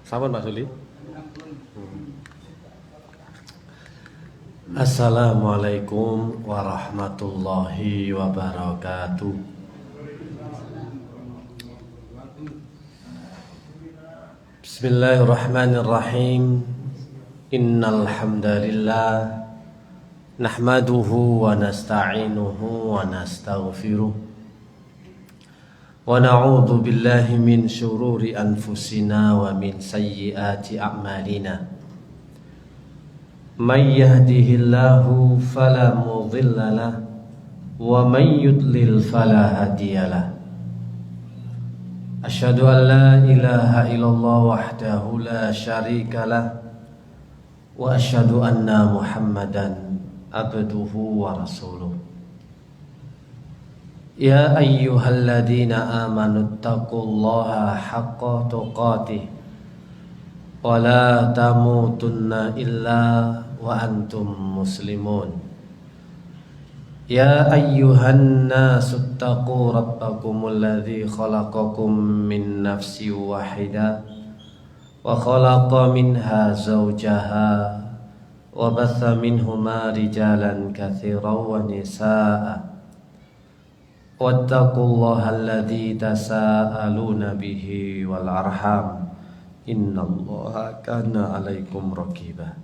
Sampun Pak Suli. Assalamualaikum warahmatullahi wabarakatuh. Bismillahirrahmanirrahim. Innal hamdalillah nahmaduhu wa nasta'inuhu wa nastaghfiruh. Wa na'udzu billahi min syururi anfusina wa min sayyiati a'malina. May yahdihillahu fala mudilla lahu wa may yudlil fala hadiyalah. Asyhadu an la ilaha illallah wahdahu la syarika lah wa asyhadu anna Muhammadan abduhu wa rasuluh. Ya ayyuhalladzina amanu taqullaha haqqa tuqatih wa la tamutunna illa wa antum muslimun. Ya ayyuhan nasu taqu rabbakumul ladzi khalaqakum min nafsin wahidah wa khalaqa minha zawjaha wa batha minhuma rijalan katsiran wa nisaa'a. Wattaqullaha alladzi tasaaluna bihi wal arham innallaha kana 'alaikum raqiba.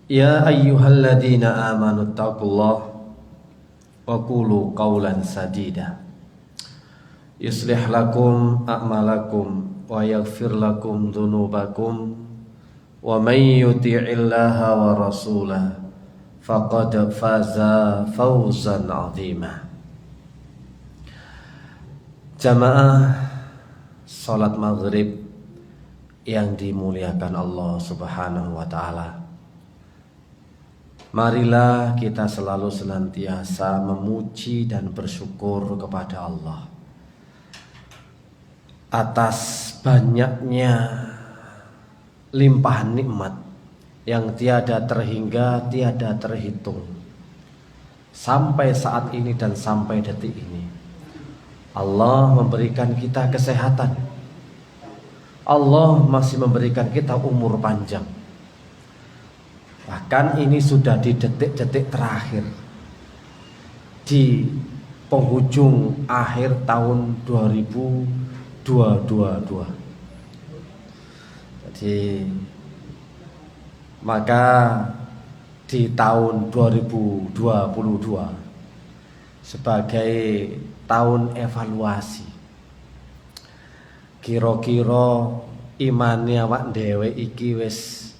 Ya ayyuhalladzina amanu taqullaha wa qulu qawlan sadida yuslih lakum a'malakum wa yaghfir lakum dhunubakum wa may yuti'illaha wa rasulahu faqad faza fawzan 'azima. Jamaah salat maghrib yang dimuliakan Allah Subhanahu wa taala. Marilah kita selalu senantiasa memuji dan bersyukur kepada Allah atas banyaknya limpahan nikmat yang tiada terhingga, tiada terhitung sampai saat ini dan sampai detik ini. Allah memberikan kita kesehatan. Allah masih memberikan kita umur panjang. Bahkan ini sudah di detik-detik terakhir, di penghujung akhir tahun 2022. Jadi maka di tahun 2022 sebagai tahun evaluasi, kira-kira imane awak dhewe iki wis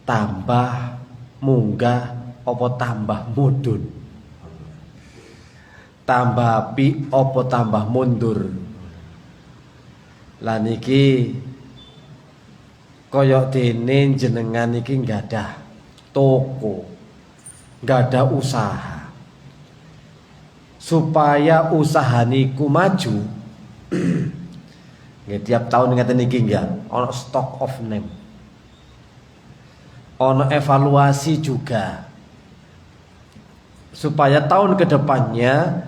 tambah munggah apa tambah mudhun, tambah apik apa tambah mundur. Lah niki koyok dene jenengan iki nggak ada toko, nggak ada usaha. Supaya usaha niku maju, nggih tiap tahun ngeten iki nggih ono stock of name, ono evaluasi juga, supaya tahun kedepannya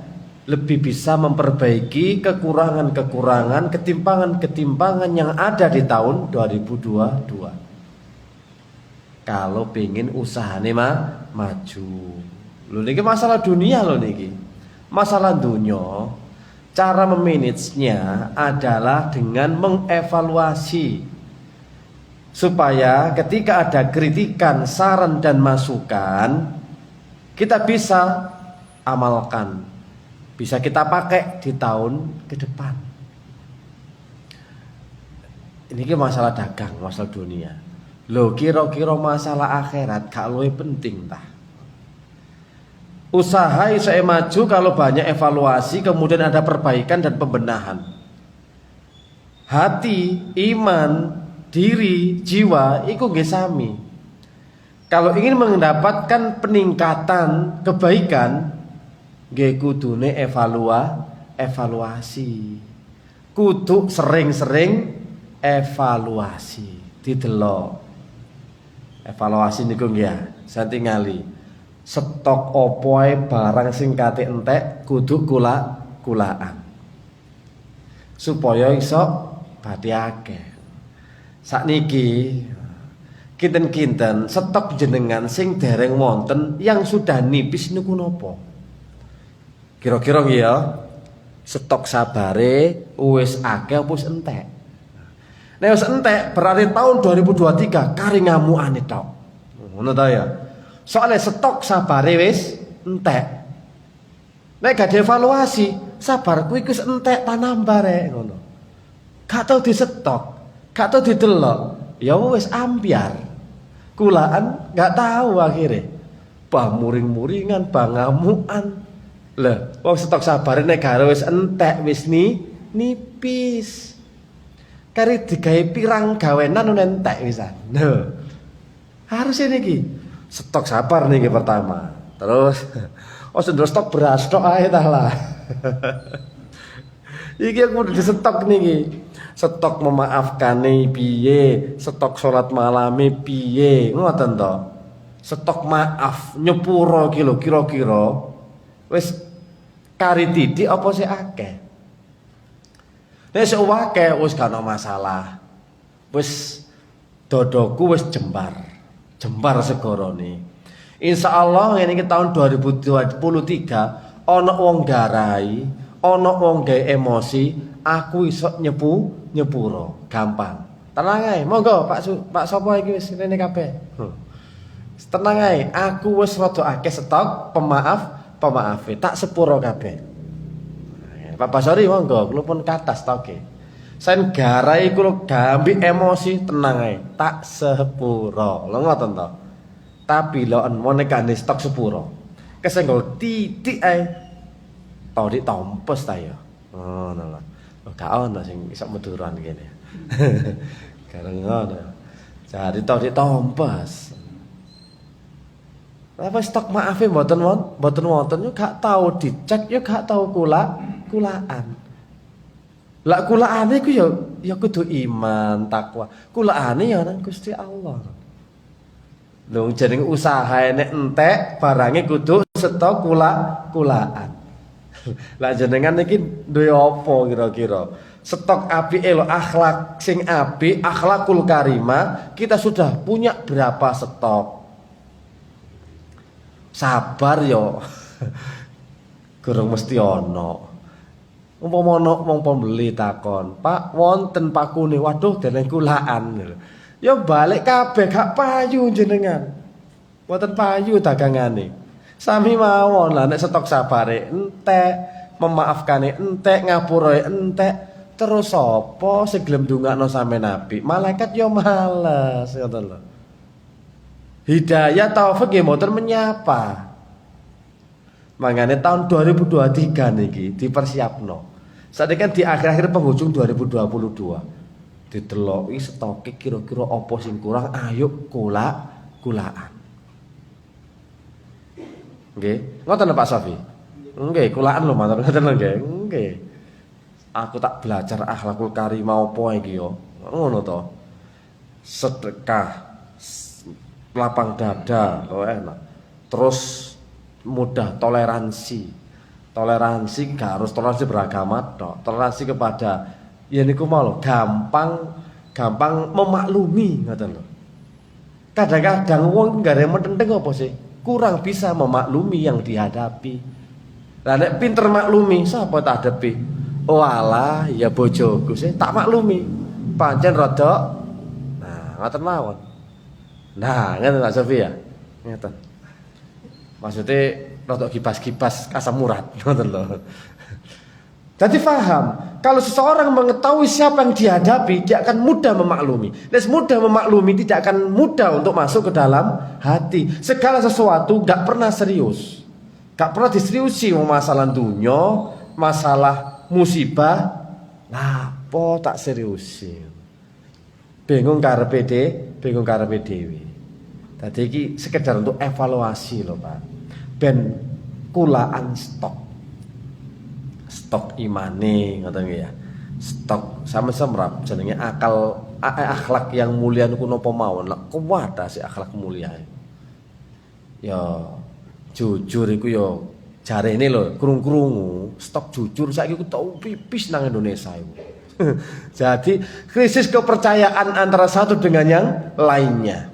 lebih bisa memperbaiki kekurangan-kekurangan, ketimpangan-ketimpangan yang ada di tahun 2022. Kalau pengen usahane maju. Lho niki masalah dunia lho niki. Masalah dunia, cara memanagenya adalah dengan mengevaluasi, supaya ketika ada kritikan, saran dan masukan kita bisa amalkan, bisa kita pakai di tahun ke depan. Ini masalah dagang, masalah dunia. Loh kira-kira masalah akhirat gak luwih penting tah? Usaha iso maju kalau banyak evaluasi, kemudian ada perbaikan dan pembenahan. Hati, iman, diri, jiwa iku nggih sami. Kalau ingin mendapatkan peningkatan kebaikan, nggih kudune evaluasi. Kudu sering-sering evaluasi, didelok. Evaluasi niku nggih, saya tingali. Stok opo ae barang sing kate entek kudu kula-kulaan. Supaya iso badhe akeh. Sakniki kinten-kinten stok jenengan sing dereng wonten yang sudah nipis niku napa? Kira-kira ya stok sabare wis akeh apa wis entek? Nek wis entek berarti tahun 2023 kari ngamukane tok. Ngono ta ya. Soale stok sabare wis entek. Nek gak dievaluasi, sabarku iku wis entek tanambah rek ngono. Gak tau disetok, gak tau didelok, ya wis ambyar. Kulaan gak tahu akhirnya. Bah muring-muringan, bah ngamukan. Lah, wong stok sabare nek gak wis entek wis nipis. Kari digawe pirang gawenan entek wisan. Lho. Harus niki. Stok sabar niki pertama. Terus sendok stok beras tok ae tah lah. Iki aku udah disetok niki. Stok memaafkane piye, stok salat malame piye, ngoten to. Stok maaf nyepuro ki lho kira-kira wis kari titik apa sih akeh. Nek sik akeh wis gak ono masalah. Wis dodoku wis jembar segorone. Insyaallah ngene iki tahun 2023 ana wong garai, ana wong gawe emosi, aku iso nyepuro, gampang. Tenang ae, monggo Pak sapa iki wis rene kabeh. Tenang ae, aku wis rada akeh stok pemaafe, tak sepuro kabeh. Pak Basori monggo, kula pun kathah stoke. Sen garai kula gambi emosi, tenang ae, tak sepuro. Lho ngoten to. Tapi lho monekane stok sepuro. Kesenggol titik ae. Tau ditompes ta ya. Ngono lho. Gak ono sing iso meduran kene. Kareng ngono. Jadi tau ditompes. Apa stok maafe mboten wonten yo gak tau dicek yo gak tau kulaan. Lah kulaane ku ya kudu iman, takwa. Kulaane ya nang Gusti Allah. Lho jeneng usaha nek entek barange kudu stok kulaan. Lah jenengan iki duwe apa kira-kira? Stok apike lho akhlak sing apik, akhlakul karimah, kita sudah punya berapa stok? Sabar yo. Gurung mesti ana. Umpama ana wong pembeli takon, "Pak, wonten pakune." Waduh, dereng kulaan. Ya balik kabeh gak payu jenengan. Mboten payu dagangane. Sami mawon lah nek stok sabare entek, memaafkane entek, ngapuroe entek, terus sapa sing gelem ndongakno sampe nabi? Malaikat yo males ngoten lho. Hidayah taufik nggih mboten menyapa. Mangane tahun 2023 niki dipersiapno. Saiki kan di akhir-akhir penghujung 2022. Diteloki stoke kira-kira apa sing kurang, ayo kulaan. Nggih, ngoten Pak Safi. Nggih, kulaan lho matur ngoten lho nggih. Nggih. Aku tak belajar akhlakul karimah apa iki yo. Ngono to. Sedekah, lapang dada, oh enak. Terus mudah toleransi. Toleransi gak harus toleransi beragama tok. Toleransi kepada ya niku mau lho, gampang memaklumi ngoten lho. Kadang-kadang wong gak ada menteng apa sih? Kurang bisa memaklumi yang dihadapi. Lah nek pinter maklumi, sapa tak hadapi? Oh alah, ya bojoku sih tak maklumi. Pancen rada ngoten mawon. Nah, ngeten Pak Sofi ya. Ngeten. Maksudnya rada kibas-kibas asam urat, ngoten lho. Jadi paham, kalau seseorang mengetahui siapa yang dihadapi, dia akan mudah memaklumi. Dan mudah memaklumi tidak akan mudah untuk masuk ke dalam hati. Segala sesuatu gak pernah serius. Gak pernah diseriusi masalah dunya, masalah musibah. Lapo tak seriusi. Bingung karepe dhewe. Tadi iki sekedar untuk evaluasi loh Pak. Ben kulaan stok imane ngoten ya. Stok sama-sama jenenge akhlak yang mulia niku napa mawon. Lek kuat si akhlak mulia. Ya jujur iku ya jarene lho krungu-krungu stok jujur saiki ku tau pipis nang Indonesia iku. Jadi krisis kepercayaan antara satu dengan yang lainnya.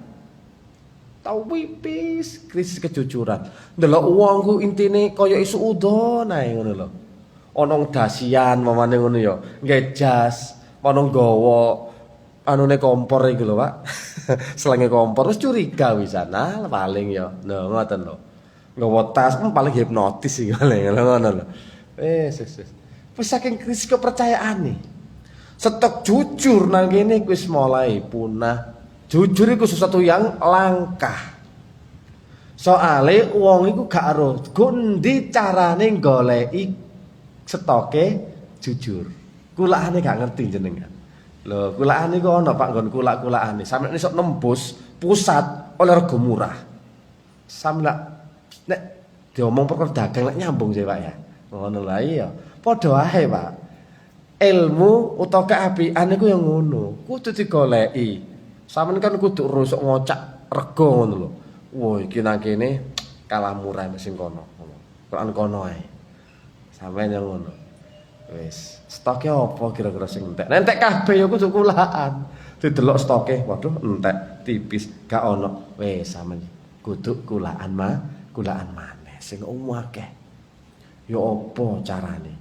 Tahu pipis, krisis kejujuran. Ndelok uangku intine kaya isu udon ae ngono lho. Ana dasian mamane ngono ya, nggae jas, ana nggawa anune kompor iki lho, Pak. Selenge kompor wis curiga wisan. Nah, paling ya. Nah, ngoten lho. Nggawa tas paling hipnotis iki ngono lho. Wis. Wis saking krisis kepercayaan nih. Stok jujur nang kene wis mulai punah. Jujur itu sesuatu yang langka. Soale wong iku gak ero gundi carane goleki stoke jujur. Kulakane gak ngerti jenengan. Lho, kulakan iku ana Pak nggon kulak-kulakane. Sampe iso nembus pusat oleh rega murah. Sampe nek diomong perkara dagang lek nyambung sih Pak ya. Ngono lah iya. Padha ae Pak. Ilmu utawa keapian iku yang ngono. Kudu digoleki. Sampeyan kan kudu rusuk ngocak rega ngono lho. Wah, iki nang kene kalah murah sing kono. Quran kono ae. Sampeyan yang ngono. Wis, stoke apa kira-kira sing entek? Entek kabeh ya kudu kulakan. Didelok stoke, waduh entek, tipis, gak ono. Wis sampeyan kudu kulakan maneh sing akeh. Ya apa carane?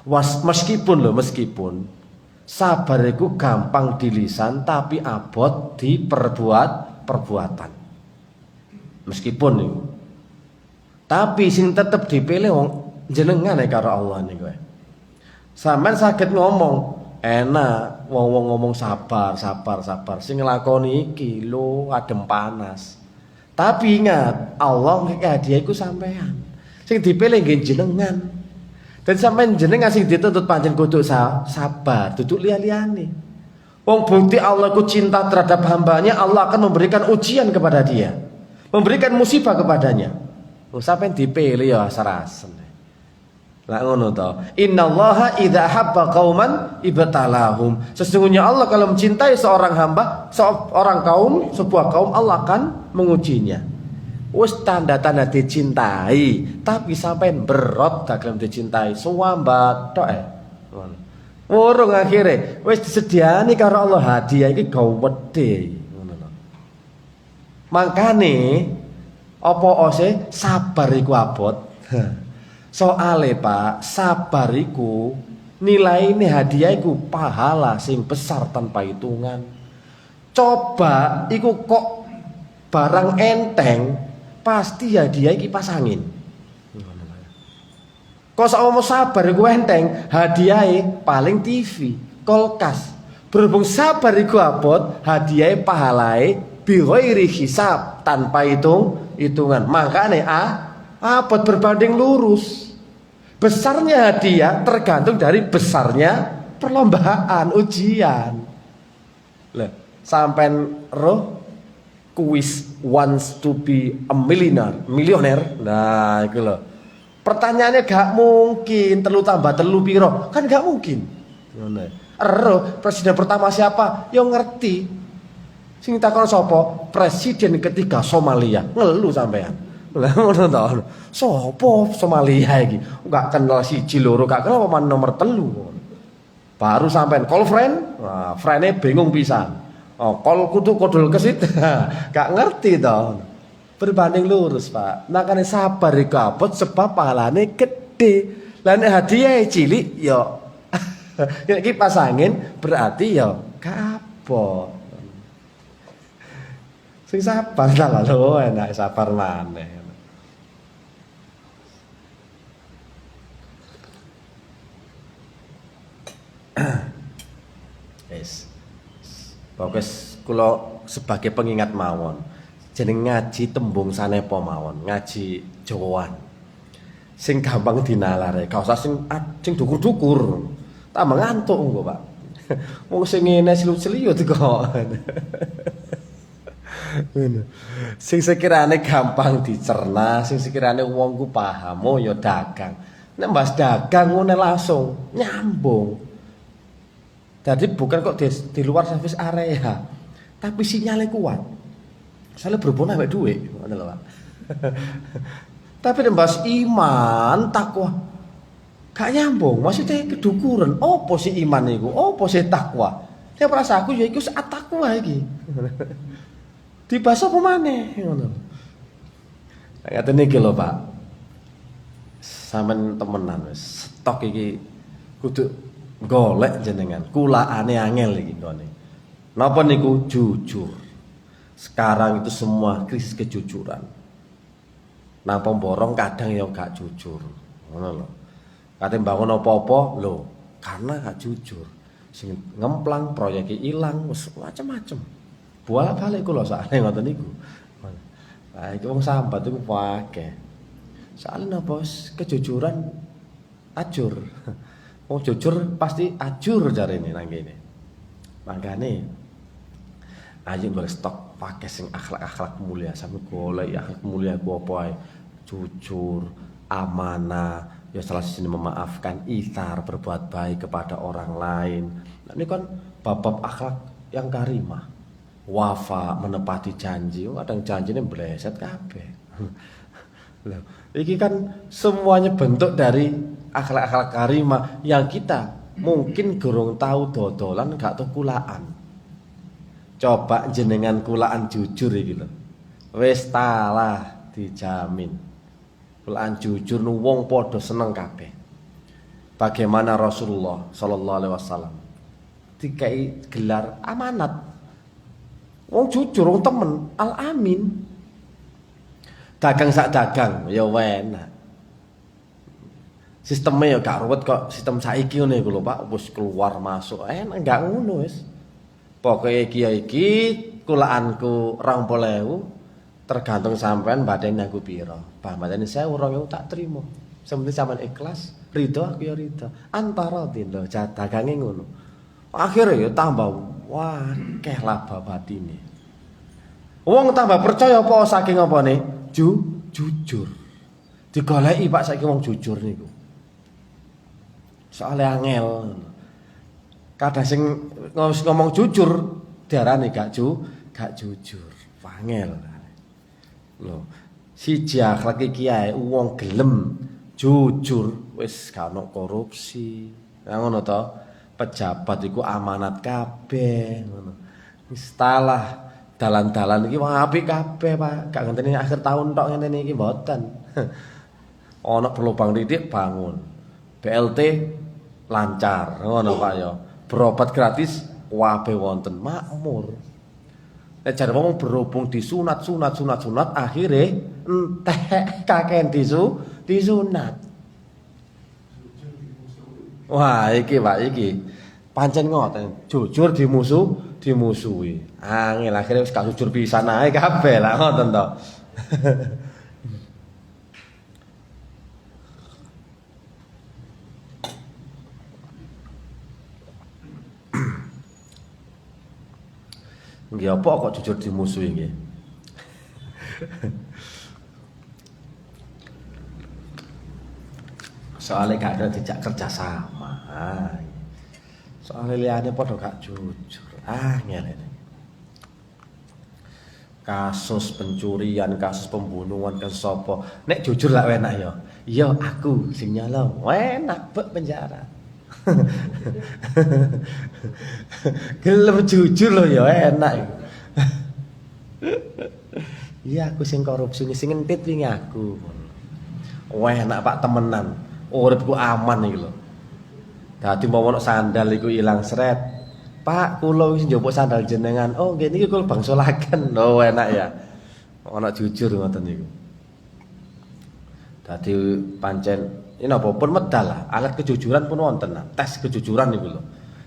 Meskipun sabar itu gampang di lisan tapi abot di perbuatan. Meskipun itu. Tapi sing tetep dipilih wong jenengan karo Allah niku. Sampeyan saged ngomong enak, wong ngomong sabar. Sing nglakoni iki lho adem panas. Tapi ingat, Allah ngekek hadiah iku sampean. Sing dipilih nggih jenengan. Dan sampean jenengan sing dituntut pancen kudu sabar, duduk liya-liyane. Wong bukti Allah ku cinta terhadap hambanya, Allah akan memberikan ujian kepada dia. Memberikan musibah kepadanya. Oh, sampean dipilih ya sarasen. Lah ngono to. Innallaha idza habba qauman ibtalahum. Sesungguhnya Allah kalau mencintai seorang hamba, sebuah kaum Allah akan mengujinya. Wis tanda-tanda dicintai, tapi sampean berot gak gelem dicintai, suwambat tok ngono. Urung akhire wis disediani karo Allah hadiah iki gawedhe ngono lho. Mangkane apa ose sabar iku abot. Soale Pak, sabar iku nilaine hadiah iku pahala sing besar tanpa hitungan. Coba iku kok barang enteng pasti hadiah iki pas angin. Kok sakmono sabar iku enteng, hadiahe paling TV, kulkas. Berhubung sabar iku abot, hadiahe pahalae bi ghairi hisab, tanpa hitungan. Makane abot berbanding lurus. Besarnya hadiah tergantung dari besarnya perlombaan ujian. Lah, sampean roh kuis wants to be a millionaire. Nah, itu loh. Pertanyaannya gak mungkin 3 tambah 3 piro? Kan gak mungkin. Ero presiden pertama siapa? Yo ngerti. Sing takon sapa? Presiden ketiga Somalia. Ngelu sampean. Lah ngono to. Sopo Somalia iki? Gak kenal siji loro, gak kenal apa nomor 3. Baru sampean call friend. Nah, friend-e bingung pisan. Oh, kol kudu kodol kesit. Gak ngerti toh. Berbanding lurus, Pak. Makane sabar iku abot sebab pahalane gede. Lah nek hadiah cilik yo nek iki pas angin berarti yo kapok. Sing sabar ta lho, enak sabar maneh. Yes. Pokoknya kula sebagai pengingat mawon, jeneng ngaji tembung sanepa mawon, ngaji Jawaan. Sing gampang dinalare, gak usah sing dukur-dukur. Tambah ngantuk engko, Pak. Wong sing ngene selu-seliut kok. Sing sekirane gampang dicerna, sing sekirane wong ku paham, oh ya dagang. Nek mbas dagang ngene langsung nyambung. Jadi bukan kok di luar service area, tapi sinyalnya kuat. Soalnya berhubungan sama duit, Tapi nembas iman, takwa, Gak nyambung, maksudnya kedukuran. Apa sih iman iku? Apa sih takwa? Nek rasa aku ya iku saat takwa iki. Dibahas apa maneh ngono. Ngaten iki lho, Pak. Sampeyan temenan wis stok iki kudu golek jenengan. Kulaane angel iki ngene. Napa niku jujur. Sekarang itu semua krisis kejujuran. Nang pemborong kadang ya gak jujur. Ngono lho. Kate bangun apa-apa lho, karena gak jujur. Sing ngemplang proyeknya ilang wis macam-macam. Bolak-balik kula soalnya ngoten niku. Nah, iki wong sambat iku akeh. Soalnya napa kejujuran ajur. Wong jujur pasti ajur jarene nang kene. Mangkane ayo golek stok pakai sing akhlak-akhlak mulia sampe golek akhlak mulia ku apa ae. Jujur, amanah, ya salah sini memaafkan, ithar, berbuat baik kepada orang lain. Nah, ini kan bab-bab akhlak yang karimah. Wafa, menepati janji. Kadang janjinya bleset kabeh. Loh, ini kan semuanya bentuk dari akhlak-akhlak karimah yang kita mungkin gurung tahu dodolan gak tahu kulaan. Coba jenengan kulaan jujur iki lho. Wis talah dijamin. Kulaan jujur nu wong padha seneng kabeh. Bagaimana Rasulullah sallallahu alaihi wasallam dikai gelar amanat. Wong jujur wong temen, al-amin. Dagang sak dagang ya enak. Sistemnya ya gak ruwet kok sistem saiki ngene iku lho Pak, wis keluar masuk enak gak ngono wis. Pokoke iki kulaanku 20.000 tergantung sampean badane aku pira. Bah badane 1.000 2.000 tak trimo. Sementing sampean ikhlas, ridho aku ya ridho. Antara lho dagange ngono. Akhire ya tambah wah keh laba batine. Wong tambah percaya apa saking apane? Jujur. Digoleki Pak saiki wong jujur niku. Soale angel. Kadang sing ngomong jujur diarani gak jujur. Angel. Lho, siji akhlak iki ae wong gelem jujur wis gak ono korupsi. Lah ngono to. Pejabat iku amanat kabeh ngono. Wis talah dalan-dalan iki apik kabeh, Pak. Gak ngenteni akhir tahun tok ngene iki mboten. Ono berlubang titik bangun. BLT lancar ngono Pak ya. Berobat gratis wabe wonten makmur. Nek jare wong berhubung disunat akhire entek kakean disunat. Wah, iki Pak iki. Pancen ngoten, jujur dimusuhi. Angel akhire wis gak jujur pisan ae kabeh lah ngoten to. Nggih apa kok jujur dimusuhi nggih. Soalnya gak ada dijak kerja sama. Soalnya liyane padha gak jujur. Ngene. Kasus pencurian, kasus pembunuhan, kasus apa. Nek jujur lah enak ya. Iya aku sing nyolong. Enak bek penjara. Gelem jujur loh ya enak. Iya aku sing korupsi sing ngentit wingi aku. Enak Pak temenan. Uripku aman iki lho. Dadi mau ono sandal iku ilang sret. Pak kula wis njupuk sandal jenengan. Oh nggih niki kula bangsulaken. Lho enak ya. Ono jujur ngoten niku. Dadi pancen ini apa pun medal lah, alat kejujuran pun wonten lah, tes kejujuran niku lho.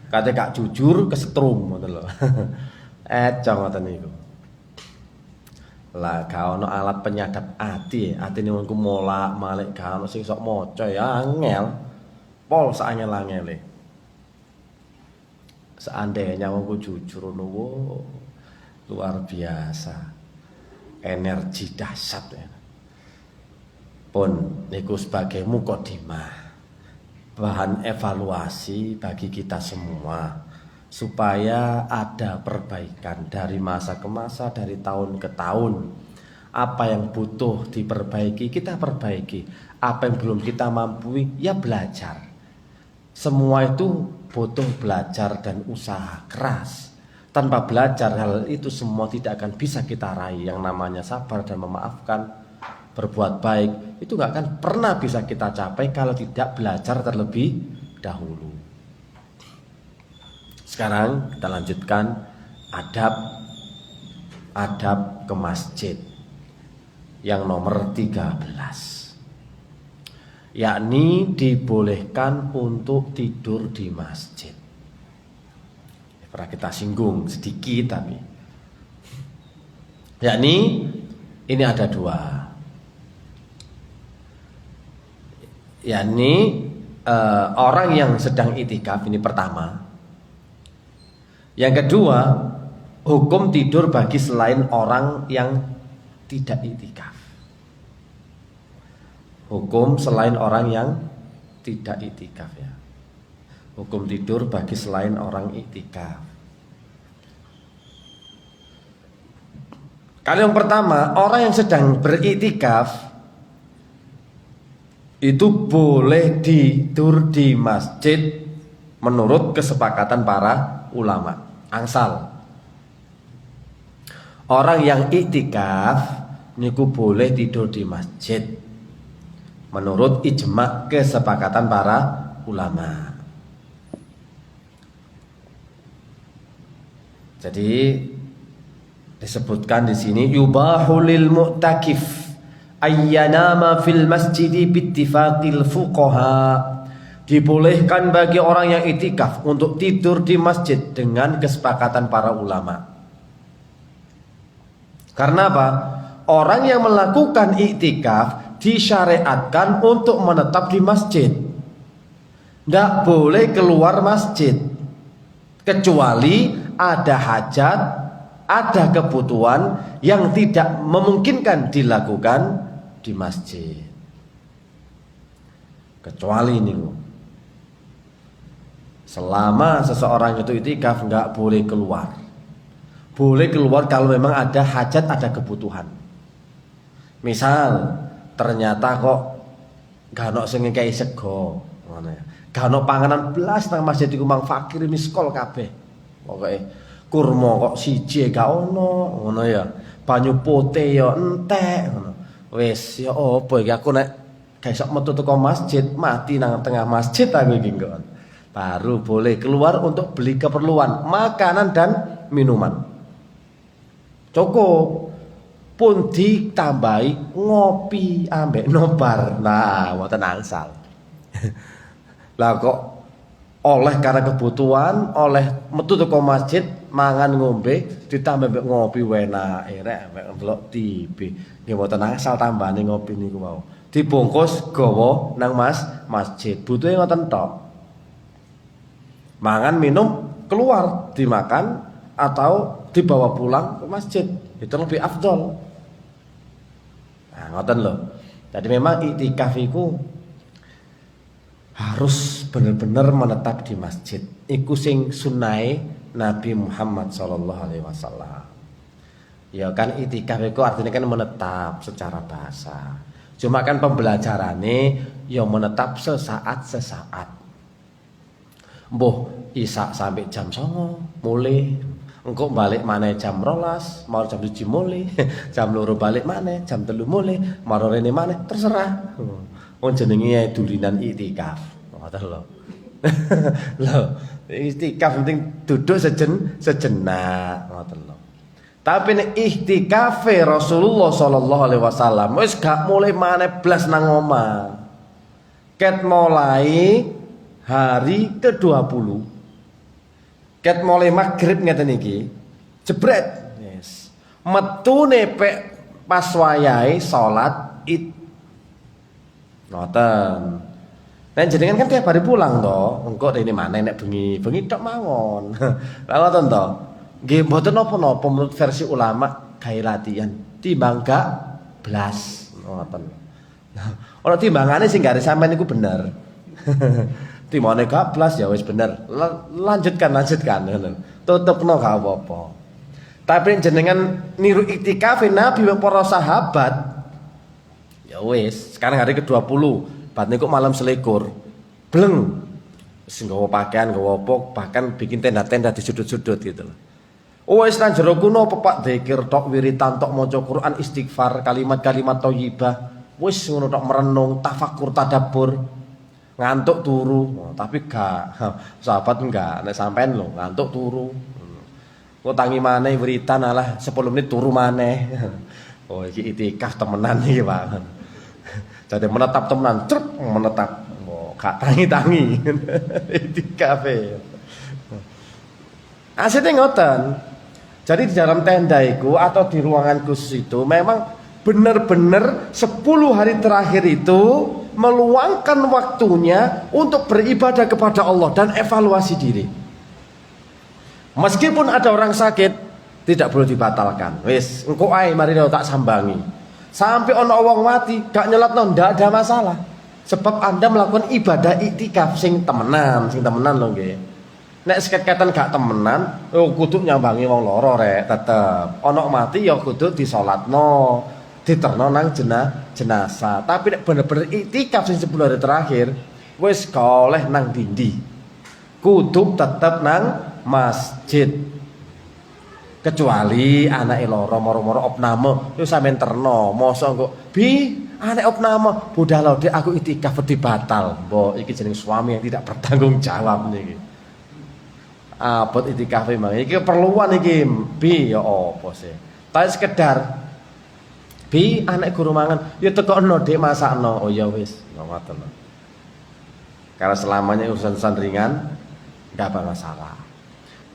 Kate gak jujur kesetrum ngoten lho. Eco ngoten niku. Lah gak ono alat penyadap ati, atine wongku molak-malik gak ono sing sok maca ya angel. Pol saangel-angele. Seandainya wongku jujur ngono luar biasa. Energi dahsyat ya. Pun niku sebagai mukadimah bahan evaluasi bagi kita semua supaya ada perbaikan dari masa ke masa, dari tahun ke tahun. Apa yang butuh diperbaiki, kita perbaiki. Apa yang belum kita mampu, ya belajar. Semua itu butuh belajar dan usaha keras. Tanpa belajar hal itu semua tidak akan bisa kita raih. Yang namanya sabar dan memaafkan, berbuat baik, itu gak akan pernah bisa kita capai kalau tidak belajar terlebih dahulu. Sekarang kita lanjutkan adab ke masjid yang nomor 13, yakni dibolehkan untuk tidur di masjid. Pernah kita singgung sedikit tapi yakni ini ada dua, yakni orang yang sedang itikaf, ini pertama. Yang kedua, hukum tidur bagi selain orang yang tidak itikaf. Hukum selain orang yang tidak itikaf ya. Hukum tidur bagi selain orang itikaf. Kalau yang pertama, orang yang sedang beriktikaf itu boleh tidur di masjid menurut kesepakatan para ulama. Angsal. Orang yang iktikaf niku boleh tidur di masjid menurut ijma kesepakatan para ulama. Jadi disebutkan di sini yubahu lil mu'takif ayyanama fil masjidi bittifaqil fuqaha. Dibolehkan bagi orang yang iktikaf untuk tidur di masjid dengan kesepakatan para ulama. Karena apa? Orang yang melakukan iktikaf disyariatkan untuk menetap di masjid. Tidak boleh keluar masjid kecuali ada hajat, ada kebutuhan yang tidak memungkinkan dilakukan di masjid. Kecuali ini loh, selama seseorang itu iktikaf nggak boleh keluar. Boleh keluar kalau memang ada hajat, ada kebutuhan. Misal ternyata kok gak ono sing ngekeki sego, ngono ya. Gak ono panganan blas nang masjid iku mang fakir miskol kabeh. Pokoke kurma kok siji gak ono, ngono ya. Banyu putih ya entek ngono. Wis ya opo iki aku nek gak iso metu teko masjid, mati nang tengah masjid aku iki nggon. Baru boleh keluar untuk beli keperluan makanan dan minuman. Cukup pun ditambahi ngopi ambek nobar. Nah, wonten angsal. Lah kok oleh karena kebutuhan, oleh metu teko masjid, mangan ngombe, ditambah mbek ngopi enak, erek ambek ndelok TV. Nggih wonten angsal tambahane ngopi niku wau. Dibungkus gawa nang masjid. Butuhe ngoten tok. Mangan minum keluar dimakan atau dibawa pulang ke masjid, itu lebih afdol. Nah, ngoten loh. Jadi memang iktikaf itu harus benar-benar menetap di masjid. Iku sing sunnahe Nabi Muhammad SAW. Ya kan iktikaf itu artinya kan menetap secara bahasa. Cuma kan pembelajarannya ya menetap sesaat. Mbuh isak sampai jam 09.00 mulai, engko balik maneh jam 12, mau jam 1 mulai, jam 2 balik maneh, jam 3 mulai, maro rene maneh, terserah. Wong jenenge dulinan iktikaf. Ngoten lho. Lho, iktikaf penting duduk sejenak, ngoten lho. Tapi nek iktikafe Rasulullah sallallahu alaihi wasallam wis gak mulai maneh blas nang omah. Ket mulai hari ke-20. Ket mulai maghrib ngeten iki. Jebret. Yes. Metune pek pas wayahe salat Id. Ngoten. Nek jenengan kan tiap hari pulang to. Engko rene maneh nek bengi tok mawon. Lah ngoten to. Nggih mboten napa-napa menurut versi ulama gawe latihan. Timbang gak blas. Ngoten. Ora timbangane sing gare sampean niku bener. Timone gak blas ya wis bener. Lanjutkan. Tutupno gak apa-apa. Tapi jenengan niru iktikaf Nabi wa para sahabat. Ya wis, sekarang hari ke-20, bat niku malam selikur. Bleng. Wis nggawa pakaian, nggawa apa, bahkan bikin tenda-tenda di sudut-sudut gitu loh. Wis nang jero kuno pepak dzikir tok, wiritan tok, maca Quran, istighfar, kalimat-kalimat thayyibah. Wis ngono tok, merenung, tafakur, tadabbur. Ngantuk turu, tapi gak sahabat enggak, nek sampean lho ngantuk turu. Kok tangi maneh wiritan alah 10 menit turu maneh. Oh iki itikaf temenan iki, Pak. Jadi menetap temenan, truk menetap. Oh, gak tangi-tangi. Itikaf. Asline ngoten. Jadi di dalam tenda itu atau di ruangan khusus itu memang benar-benar 10 hari terakhir itu meluangkan waktunya untuk beribadah kepada Allah dan evaluasi diri. Meskipun ada orang sakit, tidak boleh dibatalkan. Wis, engko ae mari tak sambangi. Sampai ono wong mati, gak nyelatno ndak ada masalah. Sebab Anda melakukan ibadah iktikaf sing temenan lho nggih. Nek seket-ketan gak temenan, kudu nyambangi wong loro rek, tetep. Ono mati ya kudu disolatno, diterno nang jenazah. Tapi nek bener-bener iktikaf sing 10 hari terakhir, wis gak oleh nang dindi. Kudu tetep nang masjid. Kecuali anak loro moro-moro opname yo sampean terno mosok kok bi anak opname budal lho Dik aku itikaf wedi batal. Mbok iki jeneng suami yang tidak bertanggung jawab niki. Abot itikaf memang iki perluan iki bi ya apa sih. Tapi sekedar bi anak guru mangan ya tekono Dik masakno. Oh ya wis ngoten. Karena selamanya urusan ringan enggak ada masalah.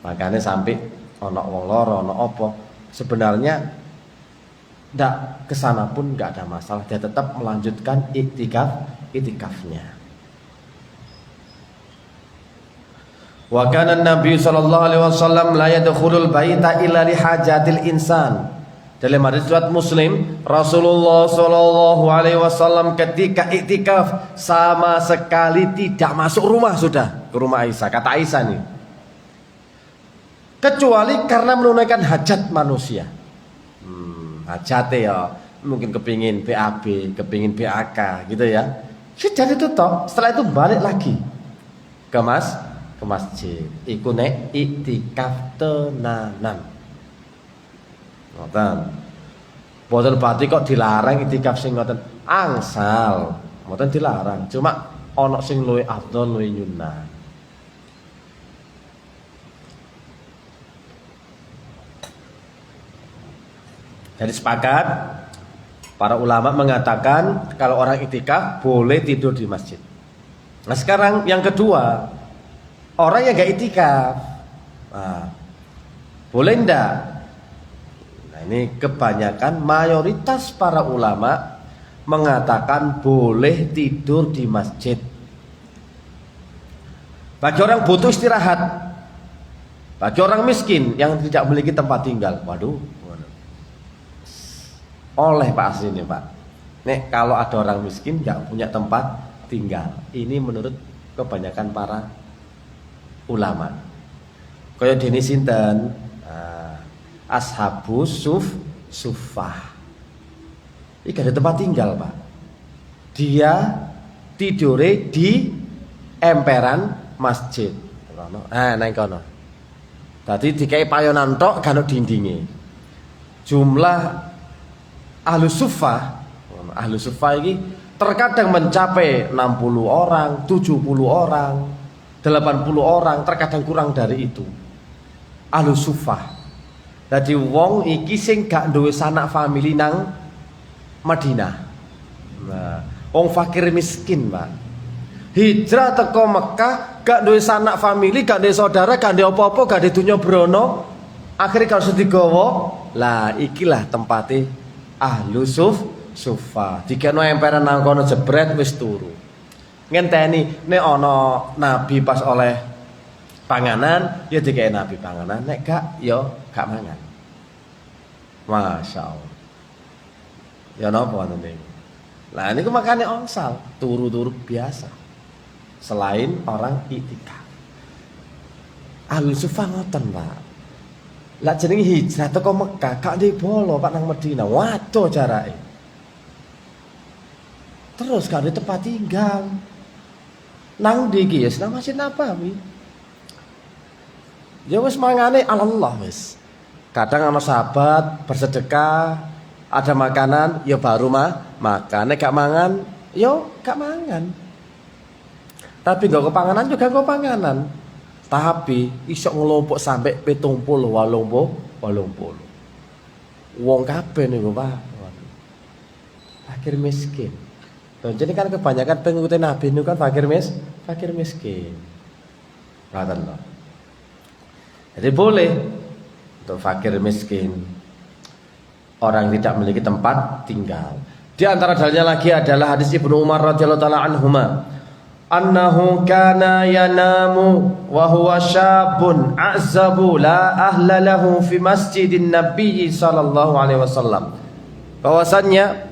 Makanya sampai ono wong loro ono apa sebenarnya ndak kesana pun nggak ada masalah, dia tetap melanjutkan iktikafnya. Wa kana Nabi sallallahu alaihi wasallam la yadkhulul baita illa li hajatil insan. Dalam hadis riwayat Muslim, Rasulullah sallallahu alaihi wasallam ketika iktikaf sama sekali tidak masuk rumah sudah ke rumah Aisyah. Kata Aisyah nih, kecuali karena menunaikan hajat manusia. Hajatnya ya mungkin kepingin BAB, kepingin BAK gitu ya. Jadi itu toh, setelah itu balik lagi ke masjid. Iku nek iktikaf tenanan. Ngoten. Boten berarti kok dilarang iktikaf sing ngoten angsal. Mboten dilarang, cuma ana sing luwih afdol, luwih nyunah. Jadi sepakat para ulama mengatakan kalau orang iktikaf boleh tidur di masjid. Nah sekarang yang kedua, orang yang gak iktikaf, boleh ndak? Nah ini kebanyakan mayoritas para ulama mengatakan boleh tidur di masjid. Bagi orang butuh istirahat, bagi orang miskin yang tidak memiliki tempat tinggal, waduh. Oleh Pak asli ini Pak. Nek kalau ada orang miskin nggak punya tempat tinggal, ini menurut kebanyakan para ulama. Kaya dene sinten? Ashabus suffah. Iki ada tempat tinggal Pak. Dia tidure di emperan masjid. Nang kono. Dadi dikai payonan tok gak ono dindinge. Jumlah ahlu suffah ini terkadang mencapai 60 orang, 70 orang, 80 orang, terkadang kurang dari itu. Ahlu suffah. Jadi wong iki sing gak duwe sanak famili nang Madinah. Nah, wong fakir miskin, Pak. Hijrah teko Mekah, gak duwe sanak famili, gak duwe saudara, gak duwe apa-apa, gak duwe dunya brono. Akhire kalau sedigawa, lah ikilah tempate ahlu suffah. Dikene emperan nang kono jebret wis turu. Ngenteni nek ana nabi pas oleh panganan ya dikene nabi panganan, nek gak ya gak mangan. Masyaallah. Ya napa wonten niku. Lah niku makane ongsal, turu-turu biasa. Selain orang iktikaf. Ahlu suffah ngoten, Pak. Lah jenenge hijrah teko Mekah gak ndek bolo Pak nang Madinah. Waduh jarake. Terus gak ada tempat tinggal. Nang ndi iki ya nang Masjid Nabawi. Ya wis mangane Allah wis. Kadang ana sahabat bersedekah, ada makanan, ya baru makan. Nek gak mangan, yo gak mangan. Tapi gak kepanganan juga gak kepanganan. Tapi iso ngelompok sampai 70 80. Wong kabeh niku Pak. Fakir miskin. Jadi kan kebanyakan pengikuti Nabi itu kan fakir miskin. Radallah. Jadi boleh untuk fakir miskin, orang yang tidak memiliki tempat tinggal. Di antara dalilnya lagi adalah hadis Ibnu Umar radhiyallahu taala anhuma, annahu kana yanamu wa huwa syabun azabu la ahla lahu fi masjidin Nabi sallallahu alaihi wasallam. Bahwasannya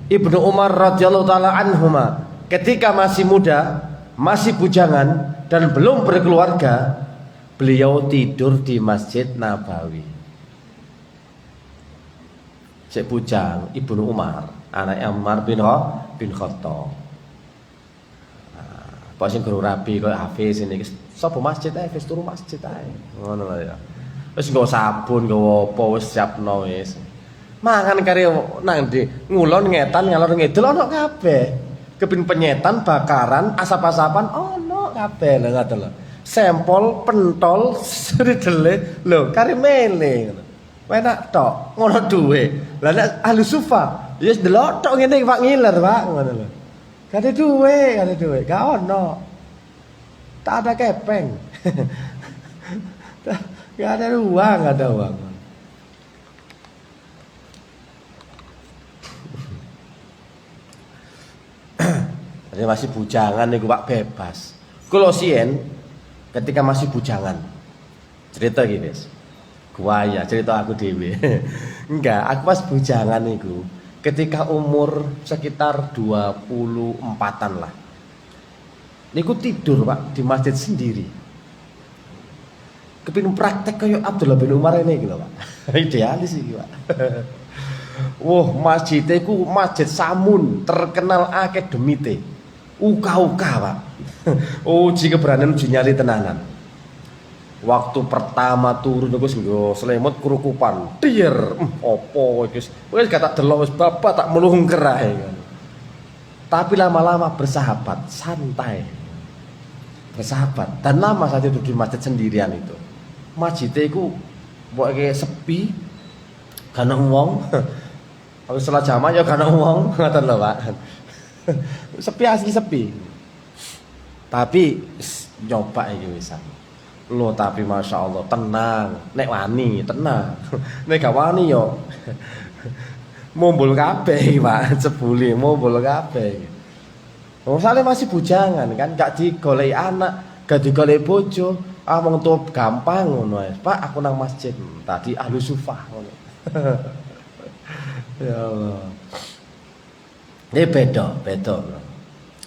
Ibnu Umar radhiyallahu taala anhuma ketika masih muda, masih bujangan dan belum berkeluarga, beliau tidur di Masjid Nabawi. Cek bujang Ibnu Umar, anaknya Umar bin Khattab. Pak sing guru rabi koyo Hafiz ini sapa masjid ae wis turu masjid ae. Ngono lho ya. Wis nggo sabun, nggo apa wis siapno wis. Mangan kare nang ndi ngulon ngetan ngalor ngidul ono kabeh. Kepin penyetan bakaran asap-asapan ono kabeh lho ngoten lho. Sempol pentol sridele lho kare mele ngono. Enak tok ngono duwe. Lah nek ahli sufa ya wis delok tok ngene Pak ngiler Pak ngono lho. Gak ada duit, gak ono. Tak ada kepeng. Gak ada uang. Jadi masih bujangan nih Pak bebas. Kulo sien ketika masih bujangan. Cerita gitu, guys. Gua ya cerita aku dewe. Enggak, aku pas bujangan niku. Ketika umur sekitar 24-an lah. Niku tidur Pak di masjid sendiri. Kepin praktek kayak Abdullah bin Umar ini gitu Pak. Idealis iki Pak. Wah, masjid iku masjid Samun, terkenal akademite. Uka-uka Pak. Uji keberanian uji nyali tenanan. Waktu pertama turun aku nggo selimut kerukupan. Tier, opo iki wis gak tak delok wis bapak tak melung kerahe kan. Tapi lama-lama bersahabat, santai. Bersahabat dan lama saya tidur di masjid sendirian itu. Masjidnya iku pokoke sepi. Gak ana wong. Habis salat jamaah ya gak ana wong, ngoten lho Pak. Sepi asli sepi. Tapi nyoba iki wisan. Lo tapi masya Allah tenang, nek wani tenang, nek gak wani yo mumbul kabeh Pak, sebuli mumbul kabeh. Misalnya masih bujangan kan, gak digoleki anak, gak digoleki bojo, wong tuwa gampang ngono ae. Pak aku nang masjid, tadi ahlu sufah ngono. Ya Allah. Ini beda.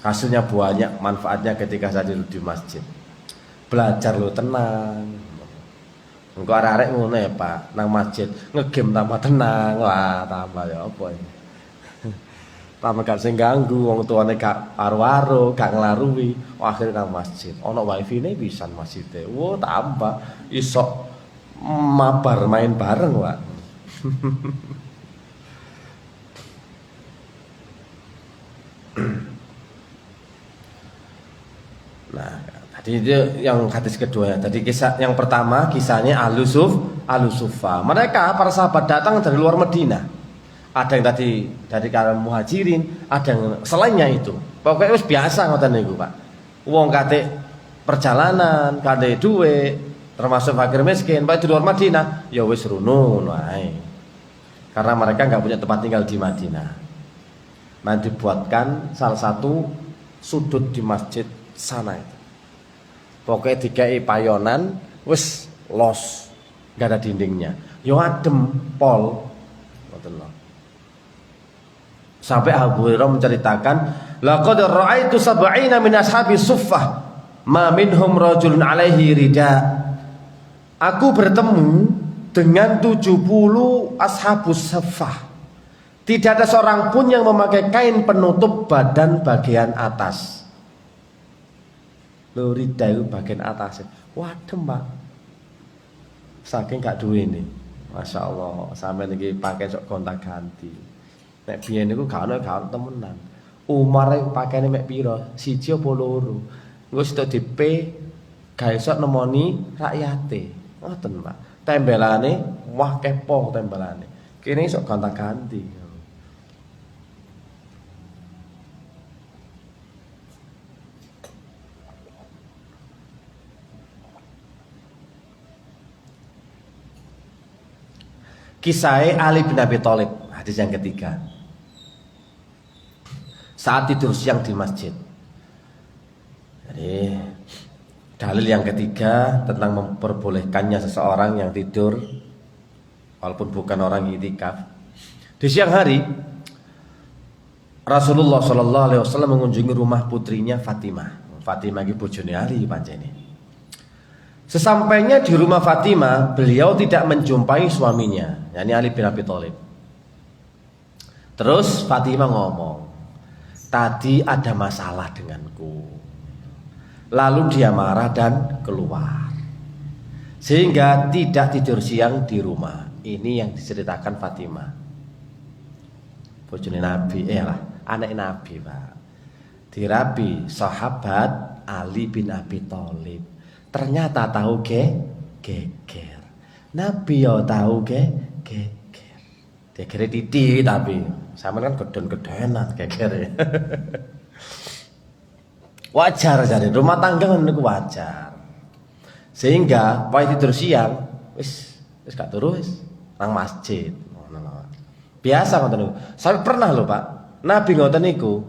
Hasilnya banyak, manfaatnya ketika saya duduk di masjid. Belajar lo tenang. Engko arek-arek ngono ya Pak, nang masjid ngegame tambah tenang. Wah, tambah ya apa ini. Tambah gak sing ganggu, wong tuane gak aru-aru, gak nglarui. Akhire nang masjid. Ono wifi-ne pisan masjide. Wo tambah iso mabar main bareng, Pak. Nah, tadi itu yang hadis kedua. Tadi kisah yang pertama kisahnya Al-Sufa. Mereka para sahabat datang dari luar Madinah. Ada yang tadi dari kalangan muhajirin, ada yang selainnya itu. Pokoknya wis biasa ngoten niku, Pak. Wong kate perjalanan, kate duwe, termasuk fakir miskin, Pak di luar Madinah, ya wis runun wae. Karena mereka enggak punya tempat tinggal di Madinah. Nah, dibuatkan salah satu sudut di masjid sana itu. Pokoknya dikai payonan, wis los, enggak ada dindingnya. Yo adem pol. Ngoten lho. Sampai Abu Hurairah menceritakan, laqad ra'aitu sab'ina min ashabi suffah, ma minhum rajulun alaihi rida. Aku bertemu dengan 70 ashabus saffah. Tidak ada seorang pun yang memakai kain penutup badan bagian atas. Lurida itu bagian atas. Waduh Mbak, saking gak duwe ini. Masya Allah, sampai lagi pakai sok gonta ganti. Nek biyen niku gak ono temenan. Umar pakaiane mek pira? 1 apa 2. Engko sitok di P gawe sok nemoni rakyate. Ngoten, Pak. Tembelane wah kepo tembelane. Kene sok gonta ganti. Kisah Ali bin Abi Thalib, hadis yang ketiga. Saat tidur siang di masjid. Jadi dalil yang ketiga tentang memperbolehkannya seseorang yang tidur walaupun bukan orang i'tikaf. Di siang hari Rasulullah Shallallahu Alaihi Wasallam mengunjungi rumah putrinya Fatimah. Fatimah iki bojone Ali pancene. Sesampainya di rumah Fatimah, beliau tidak menjumpai suaminya, yakni Ali bin Abi Thalib. Terus Fatimah ngomong, tadi ada masalah denganku. Lalu dia marah dan keluar, sehingga tidak tidur siang di rumah. Ini yang diceritakan Fatimah, bojone Nabi, anak Nabi, Pak. Dirabi sahabat Ali bin Abi Thalib. Ternyata tahu geger. Nabi ya tahu geger. Geger titik tapi sama kan gedon-gedonan geger. Wajar jadi rumah tangga niku wajar. Sehingga pas tidur siang wis gak turu wis nang masjid. Biasa ngoten niku. Saya pernah lho, Pak. Nabi ngoten niku.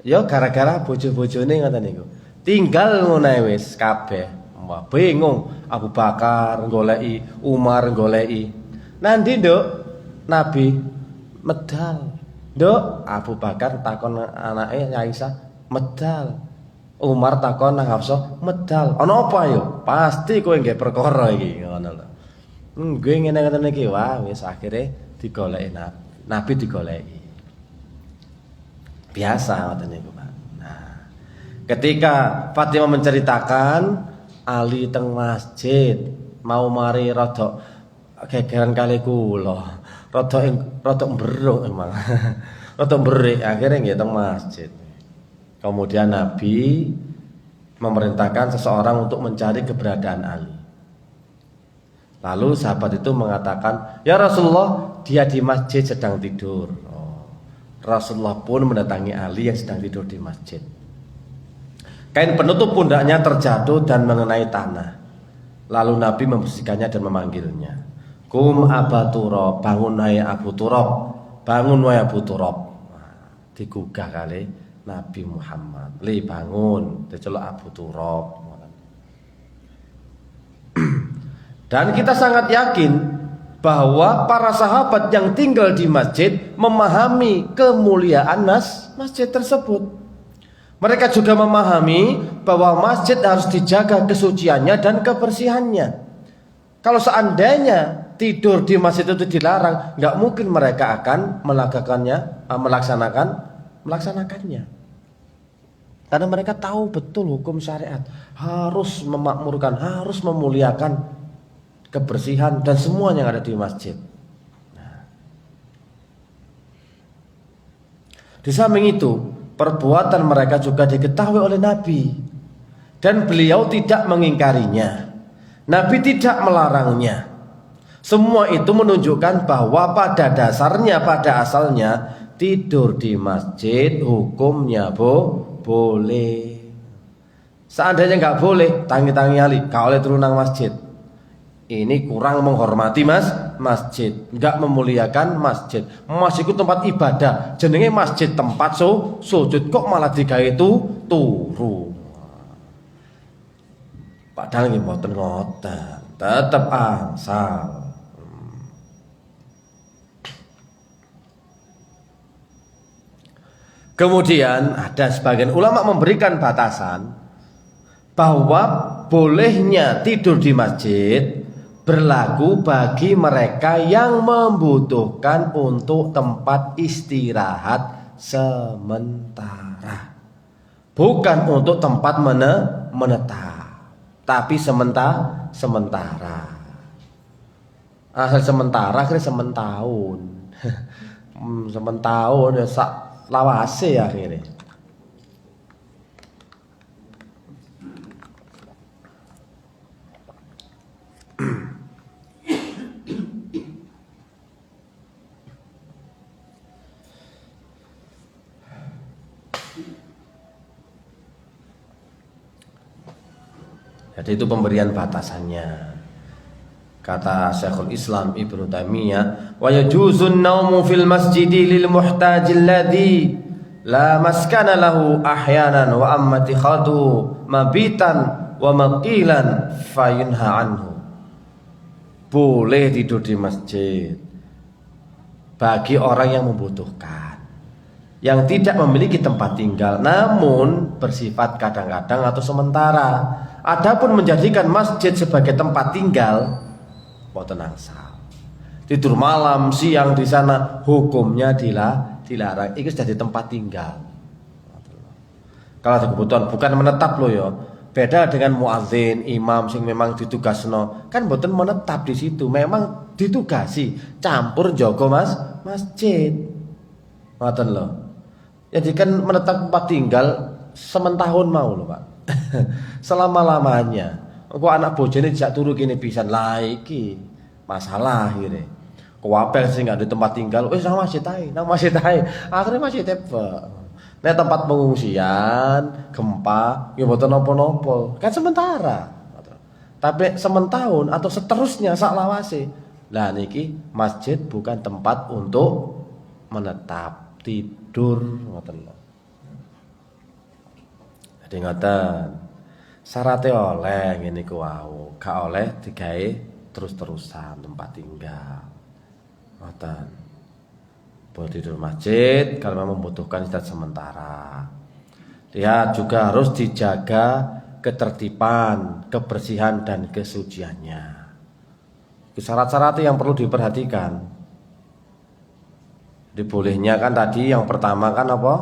Ya gara-gara bojo-bojone ngoten niku. Tinggal ngono wis kabeh. Wah, bingung Abu Bakar goleki, Umar goleki. Nanti Nduk Nabi medal. Nduk Abu Bakar takon anake Aisyah medal. Umar takon nang Hafsah medal. Ana apa yo? Pasti kowe nggih perkara iki ngono lho. Nggih ngene-ngene iki wah wis akhire digoleki Nabi digoleki. Biasa ngoten niku, Pak. Nah, ketika Fatimah menceritakan Ali teng masjid mau mari rada gegeran kali kula. Rada mberuk emang. Rada mberik akhirnya nggih teng masjid. Kemudian Nabi memerintahkan seseorang untuk mencari keberadaan Ali. Lalu sahabat itu mengatakan, "Ya Rasulullah, dia di masjid sedang tidur." Rasulullah pun mendatangi Ali yang sedang tidur di masjid. Kain penutup pundaknya terjatuh dan mengenai tanah. Lalu Nabi membersihkannya dan memanggilnya. Kum Aba Turab, bangun hai Abu Turab, bangun wahai Abu Turab. Digugah kali Nabi Muhammad. Li bangun, diceluk Abu Turab. Dan kita sangat yakin bahwa para sahabat yang tinggal di masjid memahami kemuliaan masjid tersebut. Mereka juga memahami bahwa masjid harus dijaga kesuciannya dan kebersihannya. Kalau seandainya tidur di masjid itu dilarang, nggak mungkin mereka akan melaksanakannya. Karena mereka tahu betul hukum syariat, harus memakmurkan, harus memuliakan kebersihan dan semua yang ada di masjid. Nah. Di samping itu, perbuatan mereka juga diketahui oleh Nabi dan beliau tidak mengingkarinya. Nabi tidak melarangnya. Semua itu menunjukkan bahwa pada dasarnya, pada asalnya tidur di masjid hukumnya boleh. Seandainya nggak boleh, tangi-tangi Ali, gak oleh turun nang masjid. Ini kurang menghormati masjid, nggak memuliakan masjid. Masjid itu tempat ibadah, jenenge masjid tempat sujud, kok malah digawe turu. Padahal nggih mboten ngoten, tetep angsal. Kemudian ada sebagian ulama memberikan batasan bahwa bolehnya tidur di masjid berlaku bagi mereka yang membutuhkan untuk tempat istirahat sementara. Bukan untuk tempat menetap, tapi sementara. Asal sementara akhirnya sementahun. Sementahun ya sak lawase akhirnya. Jadi itu pemberian batasannya. Kata Syekhul Islam Ibnu Taimiyah, wa yajuzun naumu fil masjidi lil muhtajil ladzi la maskana lahu ahyanan wa ammati khadu mabitan wa maqilan fayunha anhu. Boleh tidur di masjid bagi orang yang membutuhkan, yang tidak memiliki tempat tinggal, namun bersifat kadang-kadang atau sementara. Adapun menjadikan masjid sebagai tempat tinggal, boten angsal. Tidur malam, siang di sana, hukumnya dilarang. Itu jadi tempat tinggal. Kalau ada kebutuhan, bukan menetap loh ya. Beda dengan muadzin, imam sing memang ditugasno, kan boten menetap di situ, memang ditugasi campur jaga masjid. Ngoten loh. Jadi kan menetap tempat tinggal sementahun mau loh Pak. Selama-lamanya. Kok anak bojone dijak turu kene pisan lah iki masalah iki. Kuwapel sing gak ada tempat tinggal, wis nang masjid ae. Akhirnya masjid tebe. Nek tempat pengungsian, gempa, ya mboten napa-napa. Kan sementara. Tapi sementahun atau seterusnya sak lawase. Lah niki masjid bukan tempat untuk menetap, tidur ngoten lho. Jadi ngoten. Syaratnya oleh ngene ku wau, gak oleh digawe terus-terusan tempat tinggal. Ngoten. Boleh tidur masjid kalau membutuhkan istirahat sementara. Dia juga harus dijaga ketertiban, kebersihan dan kesuciannya. Syarat-syarat yang perlu diperhatikan. Dibolehnya kan tadi yang pertama kan apa?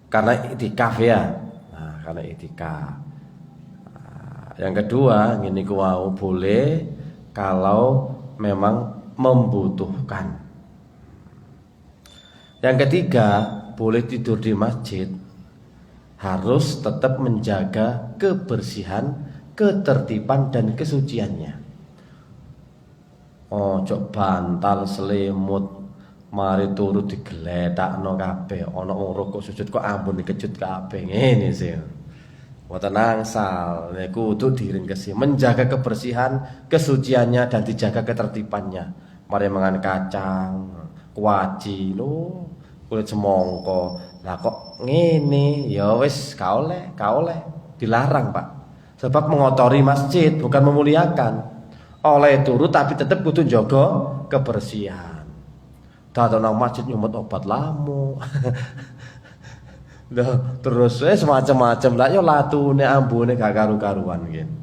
Karena itikaf ya. Nah, karena itikaf. Yang kedua, gini kuau boleh kalau memang membutuhkan. Yang ketiga, boleh tidur di masjid, harus tetap menjaga kebersihan, ketertiban dan kesuciannya. Ojo bantal selimut mari turu digledakno kabeh, ana wong rukuk sujud kok ampun dikejut kabeh ngene sih. Mboten angsal, niku kudu diringkesi, menjaga kebersihan, kesuciannya dan dijaga ketertibannya. Mari mangan kacang, kuaci lho, kulit semongko. Lah kok ngene, ya wis ka oleh, dilarang, Pak. Sebab mengotori masjid bukan memuliakan. Oleh turu tapi tetap kudu jaga kebersihan. Datang nang masjid nyumut obat lamu. Terus semacam-macam lah yo latune ambune gak karu-karuan gitu.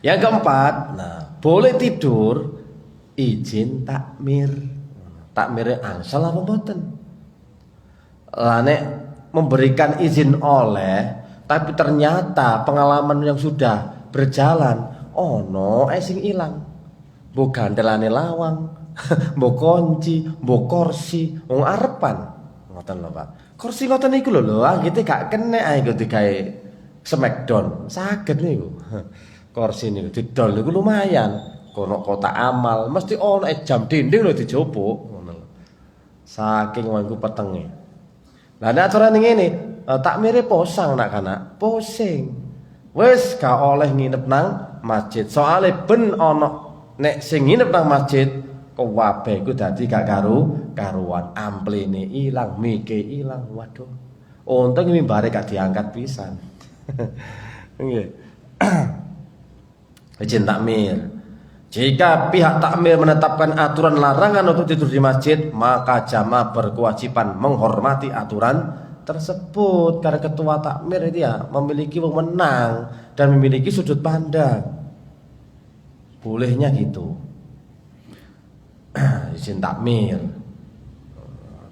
Yang keempat, nah, boleh tidur izin takmir. Takmirnya angsal apa mboten? Lah nek memberikan izin oleh tapi ternyata pengalaman yang sudah berjalan ono sing ilang. Mbok gandelane lawang, mbok kunci, mbok kursi, wong arepan. Ngoten lho, Pak. Kursi ngoten niku lho, anggite gak kena ae kok digawe smackdown. Saged niku. Kursi niku didol niku lumayan. Kono kotak amal, mesti ono jam dinding lho dijopuk ngono lho. Saking wangku petenge. Lah nek aturane ngene, takmire posang nak kana, posing. Wis gak oleh nginep nang masjid. Soale ben ono nek sing nginep nang masjid kabeh iku dadi gak karuan, ampline ilang, mike ilang. Waduh. Untung mimbare gak diangkat pisan. Nggih. Izin takmir. Jika pihak takmir menetapkan aturan larangan untuk tidur di masjid, maka jamaah berkewajiban menghormati aturan tersebut. Karena ketua takmir itu ya memiliki wewenang dan memiliki sudut pandang. Bolehnya gitu. Izin takmir.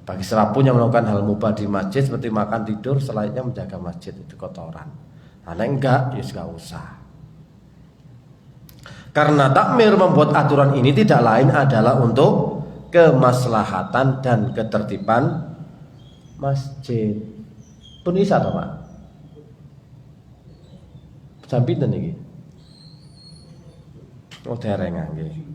Bagi siapapun yang melakukan hal mubah di masjid seperti makan, tidur, selayaknya menjaga masjid itu kotoran. Karena enggak, ya enggak usah. Karena takmir membuat aturan ini tidak lain adalah untuk kemaslahatan dan ketertiban masjid. Pun isa to, Pak? Jam pinten iki? Oh, dereng nggih.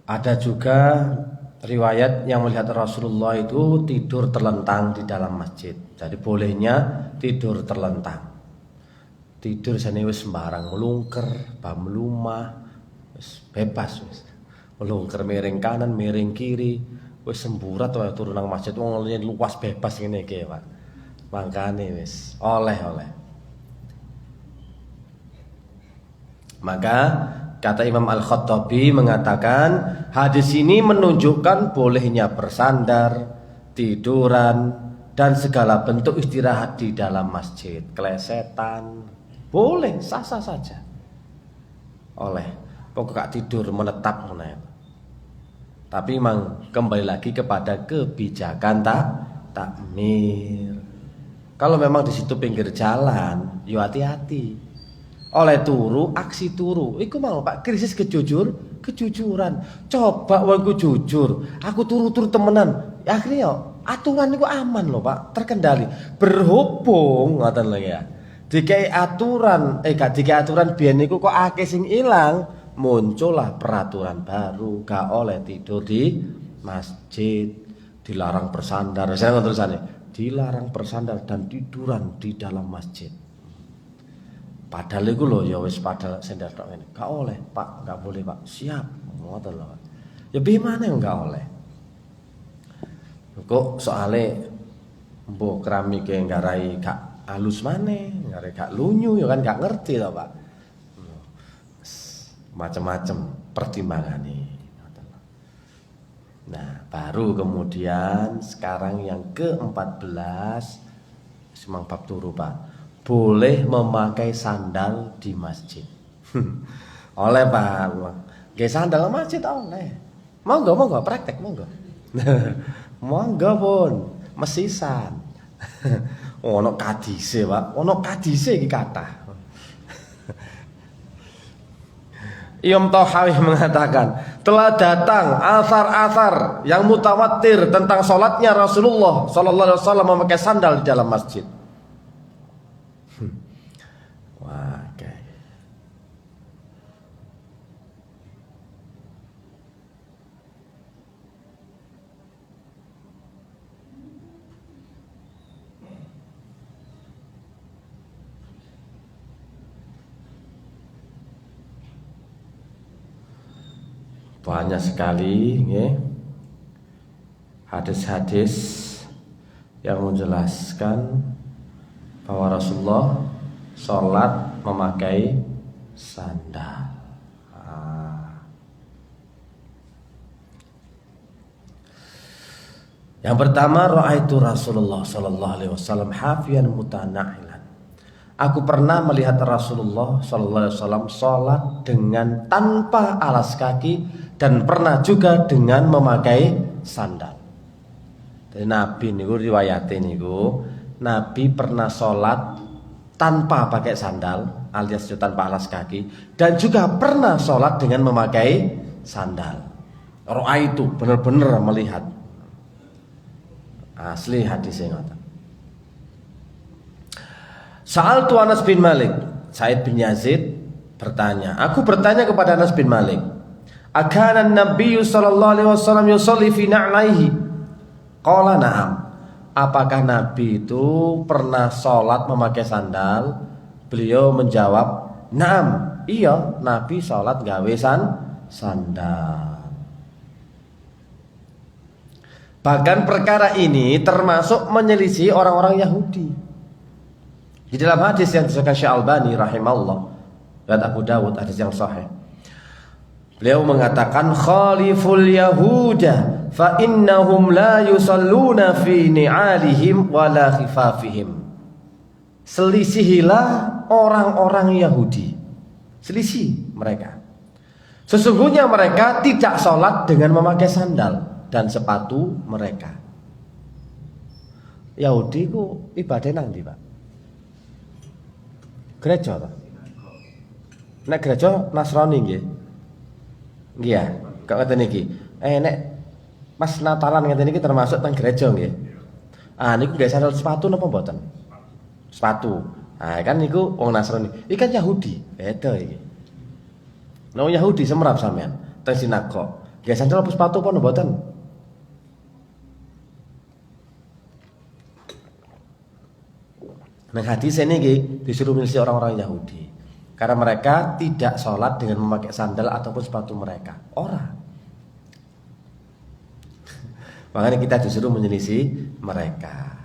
Ada juga riwayat yang melihat Rasulullah itu tidur terlentang di dalam masjid. Jadi bolehnya tidur terlentang. Tidur sane wis sembarang melungker, bam lumah, wis bebas wis. Melungker miring kanan, miring kiri, wis semburat wae turu nang masjid wong luas bebas ngene iki, Pak. Mangkane wis oleh-oleh. Maka kata Imam Al-Khattabi mengatakan hadis ini menunjukkan bolehnya bersandar, tiduran, dan segala bentuk istirahat di dalam masjid. Kelesetan boleh, sah-sah saja. Oleh pokok gak tidur menetap meneh. Tapi memang kembali lagi kepada kebijakan takmir. Kalau memang di situ pinggir jalan, yo hati-hati. Oleh turu, aksi turu. Iku mau Pak krisis kejujuran. Coba wong jujur, aku turu-turu temenan. Akhirnya aturan itu aman loh Pak, terkendali. Berhubung ngoten lho ya. Dikai aturan, dikai aturan biyen niku kok akeh sing ilang, muncullah peraturan baru, gak oleh tidur di masjid, dilarang bersandar. Saya ngoten tulisane, dilarang bersandar dan tiduran di dalam masjid. Padahal itu loh ya wis padahal sendal tok ngene. Gak oleh, Pak, gak boleh, Pak. Siap, ngoten lho. Ya bagaimana yang gak oleh? Kok soalnya mbok keramike nggarai gak halus maneh, nggarai gak lunyu ya kan gak ngerti to, Pak. Macam-macam pertimbangane. Nah, baru kemudian sekarang yang ke-14 semang bab turu, Pak. Boleh memakai sandal di masjid. Oleh Pak. Nggih sandal masjid oleh. Monggo praktek monggo. Monggo pun mesisan. Ono kadise, Pak. Ono kadise iki kathah. Imam Tahawi mengatakan telah datang asar-asar yang mutawatir tentang sholatnya Rasulullah sallallahu alaihi wasallam memakai sandal di dalam masjid. Wah, okay. Banyak sekali hadis-hadis yang menjelaskan bahwa Rasulullah sholat memakai sandal. Yang pertama, ra'aitu Rasulullah sallallahu alaihi wasallam hafiyan mutana'ilan. Aku pernah melihat Rasulullah sallallahu alaihi wasallam sholat dengan tanpa alas kaki dan pernah juga dengan memakai sandal. Dari Nabi niku riwayate niku, Nabi pernah sholat tanpa pakai sandal alias tanpa alas kaki dan juga pernah sholat dengan memakai sandal. Ro'a itu benar-benar melihat. Asli hadisnya ngoten. Sa'altu Anas bin Malik. Said bin Yazid bertanya, aku bertanya kepada Anas bin Malik, akana an-nabiy sallallahu alaihi wasallam yusalli fi na'laihi? Qala na'am. Apakah Nabi itu pernah sholat memakai sandal? Beliau menjawab, na'am. Iya, Nabi sholat gawe sandal. Bahkan perkara ini termasuk menyelisih orang-orang Yahudi. Di dalam hadis yang disebutkan Syekh Albani rahimahullah dan Abu Dawud, hadis yang sahih, beliau mengatakan khaliful yahuda fa innahum la yusalluna fi ni'alihim wala khifafihim. Selisihilah orang-orang Yahudi. Selisih mereka. Sesungguhnya mereka tidak sholat dengan memakai sandal dan sepatu mereka. Yahudi ku ibadah nang ndi, Pak? Gereja ta? Nek gereja Nasrani nggih. Nggih ya, kok ngeten iki. Nek pas Natalan ngeten iki termasuk teng gereja nggih. Ah niku nggih sandal sepatu napa mboten? Sepatu. Ah kan niku wong Nasrani. Iki kan Yahudi. Beda iki. Nang Yahudi semerap sampean teng sinagog. Nggih sandal apa sepatu apa mboten? Nah hadis ini disuruh milih orang-orang Yahudi karena mereka tidak sholat dengan memakai sandal ataupun sepatu mereka. Orang. Makanya kita disuruh menyelisih mereka.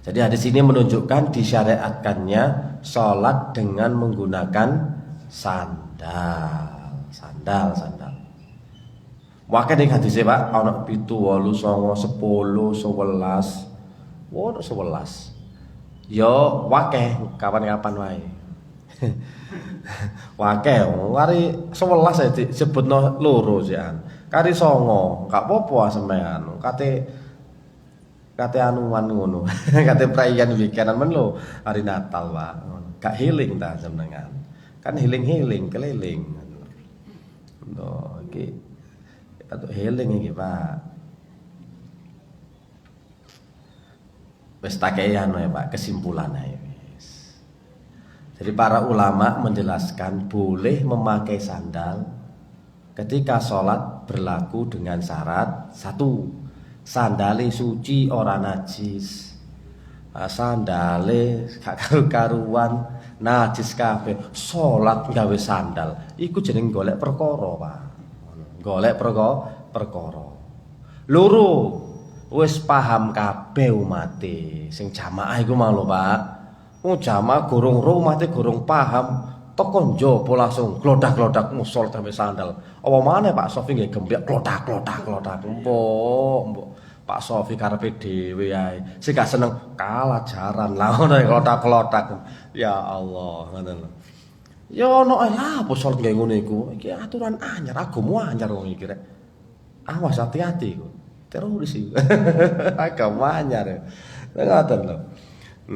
Jadi hadis ini menunjukkan disyariatkannya sholat dengan menggunakan sandal. Wakil ning hadise Pak ana 7, 8, 9, 10, 11. Wo 11. Yo wakeh kapan-kapan wae. Wakeh kari 11 ae disebutno loro sian. Kari 9, gak apa-apa sampean. Kate anuan ngono. Kate perayaan weekend men lho hari Natal, Pak. Gak healing ta jenengan. Kan healing keliling. Lho iki atau healing iki Pak. Wis takeyan wae Pak, kesimpulan ae wis. Jadi para ulama menjelaskan boleh memakai sandal ketika sholat berlaku dengan syarat satu, sandale suci ora najis. Sandale gak karu-karuan najis kabeh, sholat gawe sandal iku jeneng golek perkara Pak. Golek perkara. Loro, wis paham kabeh umate sing jamaah iku mau lho Pak. Wong jamaah gorong ro umate gorong paham, teko njaba langsung glodak-glodak musol sampe sandal. Apa maneh Pak Sofi nggih gemblek klotak-klotak. Mbok Pak Sofi karepe dhewe ae. Sing gak seneng kalah jaran lah ngono klotak-klotak. Ya Allah, ngoten lho. Ya ono lah apa sholat kayak ngono iku. Iki aturan anyar, agama anyar wong iki rek. Awas hati-hati iku. Teroris iku. Agama anyar. Ngoten lho.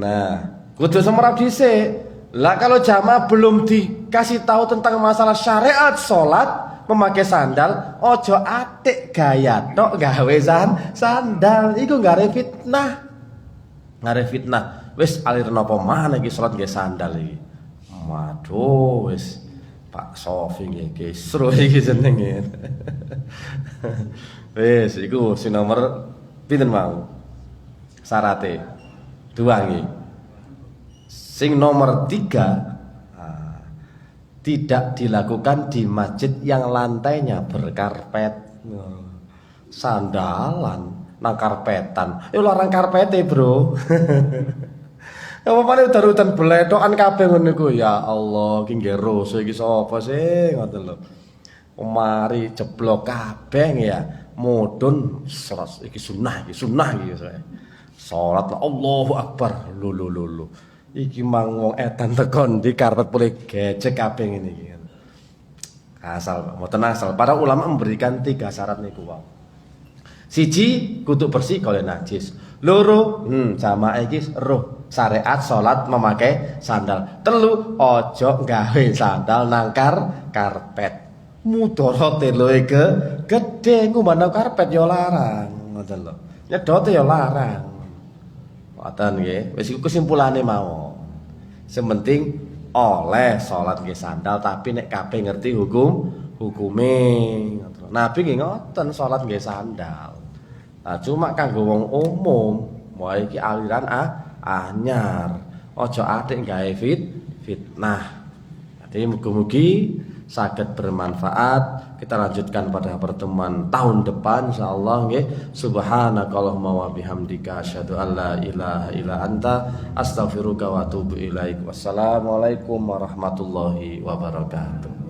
Nah, kudu semerap dhisik. Lah kalau jamaah belum dikasih tahu tentang masalah syariat sholat memakai sandal, ojo atik gaya tok gawe sandal. Iku gak fitnah. Ngare fitnah. Wis alir napa maneh iki sholat nggih sandal iki. Waduh wis Pak Sofi nggih kisruh iki jenenge. Wis iku sing nomor pinten mau? Syarate 2 nggih. Sing nomor 3 tidak dilakukan di masjid yang lantainya berkarpet. Sandalan nang karpetan. Yo larang karpete, Bro. Apa maneh darutan bledhokan kabeh ngono iku. Ya Allah, ki nggih rasa iki sapa sih ngoten lho. Mari jeblok kabeh ya. Mudun iki sunah iki salat Allahu Akbar. Lho. Iki mang wong edan tekon di karpet boleh gecek kabeh ngene iki. Asal mboten asal. Para ulama memberikan 3 syarat niku wae. Siji, kudu bersih kalau najis. Loro, jamaah iki roh syariat salat memakai sandal. Telu, ojo gawe sandal nang karpet. Mudharate lho gede ngumandang karpet ya larang, ngoten lho. Nyedote ya larang. Ngoten nggih. Wis iku kesimpulane mau. Sementing oleh salat nggih sandal tapi nek kabeh ngerti hukume. Nabi nggih ngoten salat nggih sandal. Nah, cuma kanggo wong umum, wae iki aliran anyar. Aja atik gawe fitnah. Jadi mugi-mugi saged bermanfaat kita lanjutkan pada pertemuan tahun depan insyaallah nggih. Subhanakallahumma wa bihamdika asyhadu an la ilaha illa anta astaghfiruka wa atubu ilaik. Wassalamualaikum warahmatullahi wabarakatuh.